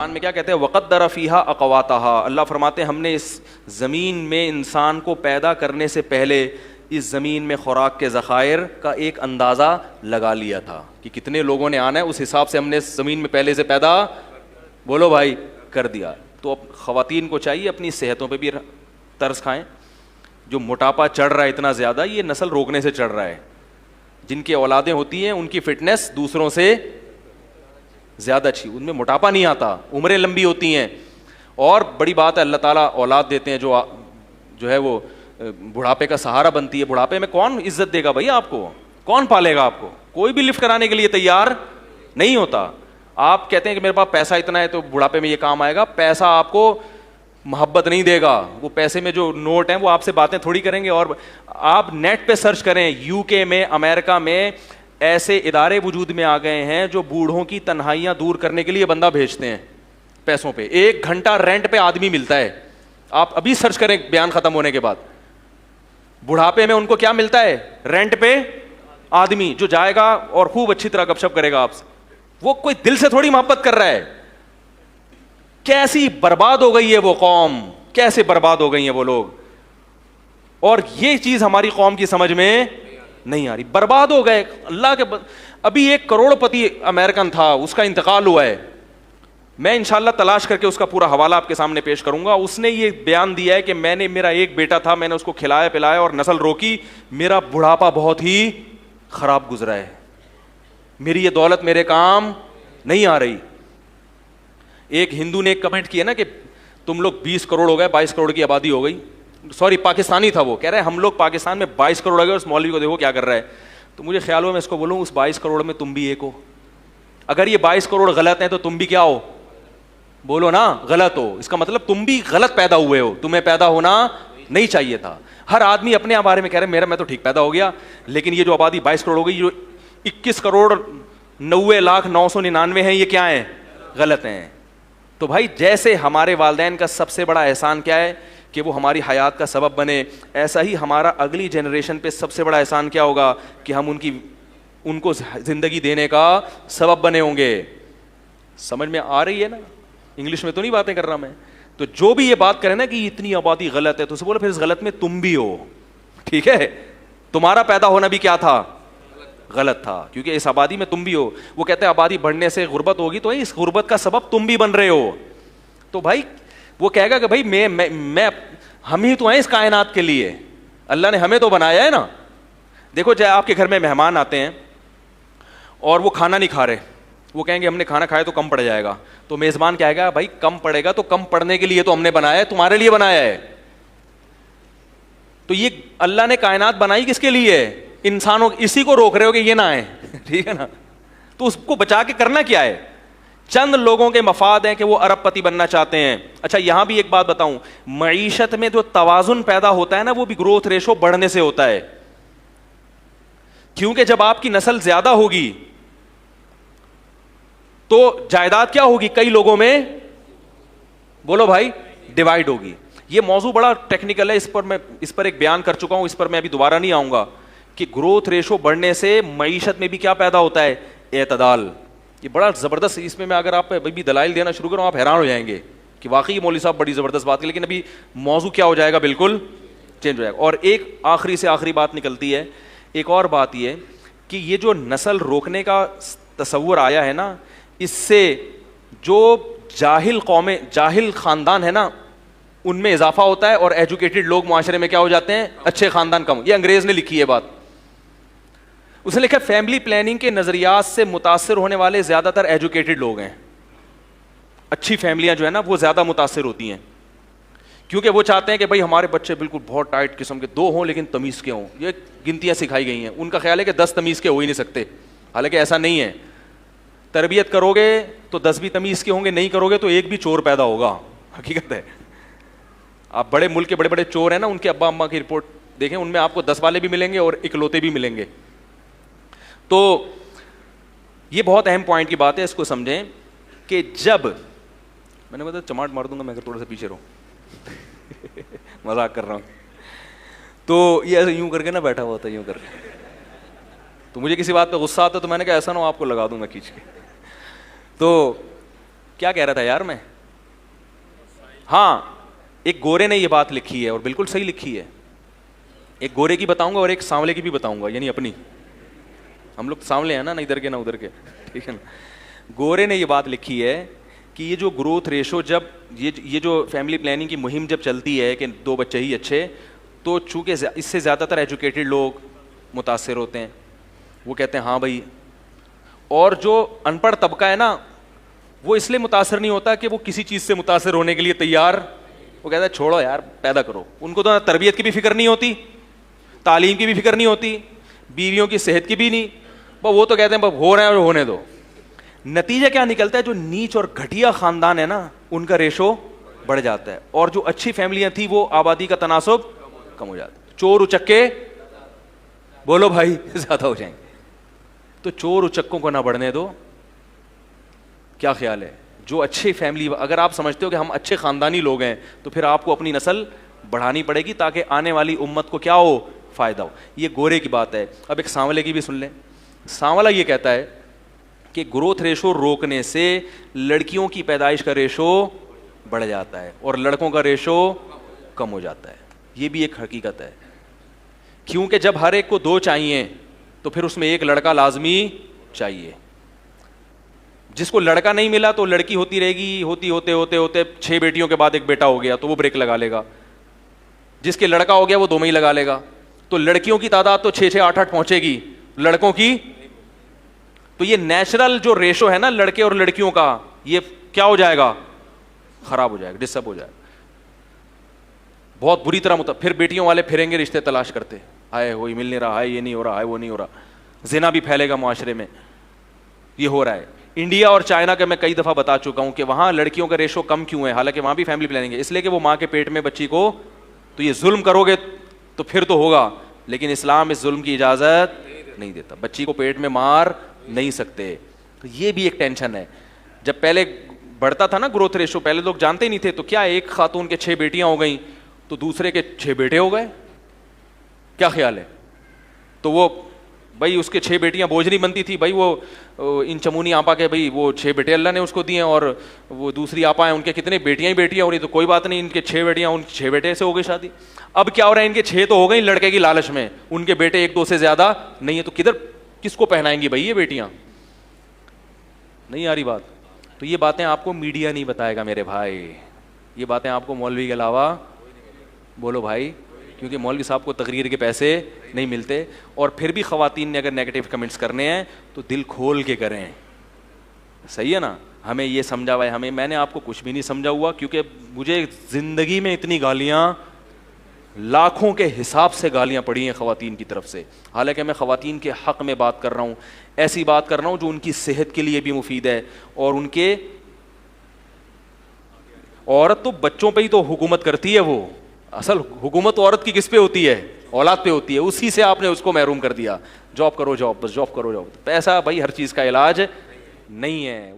قرآن میں کیا کہتے ہیں؟ وقدر فیہا اقواتہا، اللہ فرماتے ہیں ہم نے اس زمین میں انسان کو پیدا کرنے سے پہلے اس زمین میں خوراک کے ذخائر کا ایک اندازہ لگا لیا تھا کہ کتنے لوگوں نے آنا ہے، اس حساب سے ہم نے زمین میں پہلے سے پیدا بولو بھائی کر دیا. تو اب خواتین کو چاہیے اپنی صحتوں پہ بھی ترس کھائیں. جو موٹاپا چڑھ رہا ہے اتنا زیادہ، یہ نسل روکنے سے چڑھ رہا ہے. جن کی اولادیں ہوتی ہیں ان کی فٹنس دوسروں سے زیادہ اچھی، ان میں موٹاپا نہیں آتا، عمریں لمبی ہوتی ہیں. اور بڑی بات ہے اللہ تعالیٰ اولاد دیتے ہیں جو ہے وہ بڑھاپے کا سہارا بنتی ہے. بڑھاپے میں کون عزت دے گا بھائی آپ کو؟ کون پالے گا آپ کو؟ کوئی بھی لفٹ کرانے کے لیے تیار نہیں ہوتا. آپ کہتے ہیں کہ میرے پاس پیسہ اتنا ہے تو بڑھاپے میں یہ کام آئے گا. پیسہ آپ کو محبت نہیں دے گا. وہ پیسے میں جو نوٹ ہیں وہ آپ سے باتیں تھوڑی کریں گے. اور آپ نیٹ پہ سرچ کریں، یو کے میں، امریکہ میں ایسے ادارے وجود میں آ گئے ہیں جو بوڑھوں کی تنہائیاں دور کرنے کے لیے بندہ بھیجتے ہیں پیسوں پہ. 1 گھنٹہ رینٹ پہ آدمی ملتا ہے. آپ ابھی سرچ کریں بیان ختم ہونے کے بعد. بڑھاپے میں ان کو کیا ملتا ہے؟ رینٹ پہ آدمی جو جائے گا اور خوب اچھی طرح گپ شپ کرے گا آپ سے. وہ کوئی دل سے تھوڑی محبت کر رہا ہے. کیسی برباد ہو گئی ہے وہ قوم، کیسے برباد ہو گئی ہیں وہ لوگ. اور یہ چیز ہماری قوم کی سمجھ میں نہیں آ رہی. برباد ہو گئے. اللہ کے ابھی 1 کروڑ پتی امریکن تھا، اس کا انتقال ہوا ہے. میں انشاءاللہ تلاش کر کے اس کا پورا حوالہ آپ کے سامنے پیش کروں گا. اس نے یہ بیان دیا ہے کہ میرا ایک بیٹا تھا، میں نے اس کو کھلایا پلایا اور نسل روکی، میرا بڑھاپا بہت ہی خراب گزرا ہے، میری یہ دولت میرے کام نہیں آ رہی. ایک ہندو نے ایک کمنٹ کیا نا کہ تم لوگ 20 کروڑ ہو گئے، 22 کروڑ کی آبادی ہو گئی. سوری پاکستانی تھا وہ، کہہ رہے ہیں ہم لوگ پاکستان میں 22 کروڑ ہو گئے اور اس مولوی کو دیکھو کیا کر رہا ہے. تو مجھے خیال ہوا میں اس کو بولوں اس 22 کروڑ میں تم بھی ایک ہو. اگر یہ 22 کروڑ غلط ہیں تو تم بھی کیا ہو؟ بولو نا غلط ہو. اس کا مطلب تم بھی غلط پیدا ہوئے ہو، تمہیں پیدا ہونا نہیں چاہیے تھا. ہر آدمی اپنے بارے میں کہہ رہے میں تو ٹھیک پیدا ہو گیا، لیکن یہ جو آبادی 22 کروڑ ہو گئی، جو 21 کروڑ 90,999 ہیں، یہ کیا ہیں؟ غلط ہیں. تو بھائی جیسے ہمارے والدین کا سب سے بڑا احسان کیا ہے کہ وہ ہماری حیات کا سبب بنے، ایسا ہی ہمارا اگلی جنریشن پہ سب سے بڑا احسان کیا ہوگا کہ ہم ان کو زندگی دینے کا سبب بنے ہوں گے. سمجھ میں آ رہی ہے نا؟ انگلش میں تو نہیں باتیں کر رہا میں. تو جو بھی یہ بات کرے نا کہ اتنی آبادی غلط ہے، تو اسے بولو پھر اس غلط میں تم بھی ہو. ٹھیک ہے، تمہارا پیدا ہونا بھی کیا تھا؟ غلط تھا، کیونکہ اس آبادی میں تم بھی ہو. وہ کہتے ہیں آبادی بڑھنے سے غربت ہوگی، تو اس غربت کا سبب تم بھی بن رہے ہو. تو بھائی وہ کہے گا کہ بھائی میں ہم ہی تو ہیں اس کائنات کے لیے، اللہ نے ہمیں تو بنایا ہے نا. دیکھو جب آپ کے گھر میں مہمان آتے ہیں اور وہ کھانا نہیں کھا رہے، وہ کہیں گے ہم نے کھانا کھایا تو کم پڑ جائے گا. تو میزبان کہے گا بھائی کم پڑے گا تو کم پڑنے کے لیے تو ہم نے بنایا ہے، تمہارے لیے بنایا ہے. تو یہ اللہ نے کائنات بنائی کس کے لیے؟ انسانوں. اسی کو روک رہے ہو کہ یہ نہ آئے. ٹھیک ہے نا؟ تو اس کو بچا کے کرنا کیا ہے؟ چند لوگوں کے مفاد ہیں کہ وہ ارب پتی بننا چاہتے ہیں. اچھا یہاں بھی ایک بات بتاؤں، معیشت میں جو توازن پیدا ہوتا ہے نا، وہ بھی گروتھ ریشو بڑھنے سے ہوتا ہے. کیونکہ جب آپ کی نسل زیادہ ہوگی تو جائیداد کیا ہوگی؟ کئی لوگوں میں بولو بھائی ڈیوائڈ ہوگی. یہ موضوع بڑا ٹیکنیکل ہے، اس پر ایک بیان کر چکا ہوں، اس پر میں ابھی دوبارہ نہیں آؤں گا کہ گروتھ ریشو بڑھنے سے معیشت میں بھی کیا پیدا ہوتا ہے؟ اعتدال. یہ بڑا زبردست، اس میں اگر آپ ابھی دلائل دینا شروع کروں آپ حیران ہو جائیں گے کہ واقعی مولوی صاحب بڑی زبردست بات ہے. لیکن ابھی موضوع کیا ہو جائے گا؟ بالکل چینج ہو جائے گا. اور ایک آخری سے آخری بات نکلتی ہے، ایک اور بات یہ کہ یہ جو نسل روکنے کا تصور آیا ہے نا، اس سے جو جاہل خاندان ہے نا ان میں اضافہ ہوتا ہے، اور ایجوکیٹڈ لوگ معاشرے میں کیا ہو جاتے ہیں؟ اچھے خاندان کم. یہ انگریز نے لکھی ہے بات. اس نے لکھا فیملی پلاننگ کے نظریات سے متاثر ہونے والے زیادہ تر ایجوکیٹڈ لوگ ہیں. اچھی فیملیاں جو ہے نا وہ زیادہ متاثر ہوتی ہیں، کیونکہ وہ چاہتے ہیں کہ بھائی ہمارے بچے بالکل بہت ٹائٹ قسم کے 2 ہوں لیکن تمیز کے ہوں. یہ گنتیاں سکھائی گئی ہیں. ان کا خیال ہے کہ 10 تمیز کے ہو ہی نہیں سکتے، حالانکہ ایسا نہیں ہے. تربیت کرو گے تو 10 بھی تمیز کے ہوں گے، نہیں کرو گے تو ایک بھی چور پیدا ہوگا. حقیقت ہے. آپ بڑے ملک کے بڑے بڑے چور ہیں نا، ان کے ابا اماں کی رپورٹ دیکھیں، ان میں آپ کو 10 والے بھی ملیں گے اور اکلوتے بھی ملیں گے. تو یہ بہت اہم پوائنٹ کی بات ہے، اس کو سمجھیں کہ جب میں نے بتا چماٹ مار دوں گا میں اگر تھوڑا سا پیچھے رہوں مذاق کر رہا ہوں. تو یہ ایسے یوں کر کے نا بیٹھا ہوا تھا، یوں کر کے. تو مجھے کسی بات پہ غصہ آتا تو میں نے کہا ایسا نہ ہو آپ کو لگا دوں گا کھینچ کے. تو کیا کہہ رہا تھا یار میں؟ ہاں ایک گورے نے یہ بات لکھی ہے اور بالکل صحیح لکھی ہے. ایک گورے کی بتاؤں گا اور ایک سانولے کی بھی بتاؤں گا, یعنی اپنی, ہم لوگ سانولے ہیں نا, نہ ادھر کے نہ ادھر کے, ٹھیک ہے نا. گورے نے یہ بات لکھی ہے کہ یہ جو گروتھ ریشو, جب یہ جو فیملی پلاننگ کی مہم جب چلتی ہے کہ 2 بچے ہی اچھے, تو چونکہ اس سے زیادہ تر ایجوکیٹڈ لوگ متاثر ہوتے ہیں. وہ کہتے ہیں ہاں بھائی, اور جو ان پڑھ طبقہ ہے نا وہ اس لیے متاثر نہیں ہوتا کہ وہ کسی چیز سے متاثر ہونے کے لیے تیار, وہ کہتا ہے چھوڑو یار پیدا کرو. ان کو تو تربیت کی بھی فکر نہیں ہوتی, تعلیم کی بھی فکر نہیں ہوتی, بیویوں کی صحت کی بھی نہیں, وہ تو کہتے ہیں بس ہو رہے ہیں اور ہونے دو. نتیجہ کیا نکلتا ہے, جو نیچ اور گھٹیا خاندان ہے نا ان کا ریشو بڑھ جاتا ہے, اور جو اچھی فیملیاں تھیں وہ آبادی کا تناسب کم ہو جاتا ہے. چور اچکے بولو بھائی زیادہ ہو جائیں گے, تو چور اچکوں کو نہ بڑھنے دو. کیا خیال ہے؟ جو اچھی فیملی, اگر آپ سمجھتے ہو کہ ہم اچھے خاندانی لوگ ہیں تو پھر آپ کو اپنی نسل بڑھانی پڑے گی تاکہ آنے والی امت کو کیا ہو, فائدہ ہو. یہ گورے کی بات ہے. اب ایک سانولے کی بھی سن لیں. سانولا یہ کہتا ہے کہ گروتھ ریشو روکنے سے لڑکیوں کی پیدائش کا ریشو بڑھ جاتا ہے اور لڑکوں کا ریشو کم ہو جاتا ہے. یہ بھی ایک حقیقت ہے, کیونکہ جب ہر ایک کو 2 چاہیے تو پھر اس میں ایک لڑکا لازمی چاہیے. جس کو لڑکا نہیں ملا تو لڑکی ہوتی رہے گی, ہوتے 6 بیٹیوں کے بعد ایک بیٹا ہو گیا تو وہ بریک لگا لے گا. جس کے لڑکا ہو گیا وہ 2 میں ہی لگا لے گا. تو لڑکیوں کی تعداد تو 6 8 8 پہنچے گی, لڑکوں کی, تو یہ نیچرل جو ریشو ہے نا لڑکے اور لڑکیوں کا, یہ کیا ہو جائے گا, خراب ہو جائے گا, ڈسٹرب ہو جائے گا بہت بری طرح. پھر بیٹیوں والے پھریں گے رشتے تلاش کرتے, ہائے وہی مل نہیں رہا, ہائے یہ نہیں ہو رہا, ہائے وہ نہیں ہو رہا. زنا بھی پھیلے گا معاشرے میں. یہ ہو رہا ہے. انڈیا اور چائنا کا میں کئی دفعہ بتا چکا ہوں کہ وہاں لڑکیوں کا ریشو کم کیوں ہے, حالانکہ وہاں بھی فیملی پلاننگ ہے, اس لیے کہ وہ ماں کے پیٹ میں بچی کو, تو یہ ظلم کرو گے تو پھر تو ہوگا, لیکن اسلام اس ظلم کی اجازت نہیں دیتا. بچی کو پیٹ میں مار نہیں سکتے. تو یہ بھی ایک ٹینشن ہے. جب پہلے بڑھتا تھا نا گروتھ ریشو, پہلے لوگ جانتے ہی نہیں تھے, تو کیا ایک خاتون کے 6 بیٹیاں ہو گئیں تو دوسرے کے 6 بیٹے ہو گئے. کیا خیال ہے؟ تو وہ بھائی اس کے 6 بیٹیاں بوجھ نہیں بنتی تھی بھائی, وہ ان چمونی آپا کے بھائی وہ 6 بیٹے اللہ نے اس کو دیے, اور وہ دوسری آپا ہیں ان کے کتنے بیٹیاں ہی بیٹیاں ہو رہی, تو کوئی بات نہیں, ان کے 6 بیٹیاں, ان 6 بیٹے سے ہو گئی شادی. اب کیا ہو رہا ہے, ان کے 6 تو ہو گئی لڑکے کی لالچ میں, ان کے بیٹے 1 2 سے زیادہ نہیں ہے, تو کس کو پہنائیں گی بھائی یہ بیٹیاں؟ نہیں آ رہی بات. تو یہ باتیں آپ کو میڈیا نہیں بتائے گا میرے بھائی, یہ باتیں آپ کو مولوی کے علاوہ, بولو بھائی, کیونکہ مولوی صاحب کو تقریر کے پیسے نہیں ملتے. اور پھر بھی خواتین نے اگر نیگیٹو کمنٹس کرنے ہیں تو دل کھول کے کریں, صحیح ہے نا. ہمیں یہ سمجھا ہوا ہے, میں نے آپ کو کچھ بھی نہیں سمجھا ہوا, کیونکہ مجھے زندگی میں اتنی گالیاں, لاکھوں کے حساب سے گالیاں پڑی ہیں خواتین کی طرف سے. حالانکہ میں خواتین کے حق میں بات کر رہا ہوں, ایسی بات کر رہا ہوں جو ان کی صحت کے لیے بھی مفید ہے, اور ان کے, عورت تو بچوں پہ ہی تو حکومت کرتی ہے, وہ اصل حکومت عورت کی کس پہ ہوتی ہے, اولاد پہ ہوتی ہے. اسی سے آپ نے اس کو محروم کر دیا, جاب کرو جاب, بس جاب کرو جاب. پیسہ بھائی ہر چیز کا علاج نہیں ہے.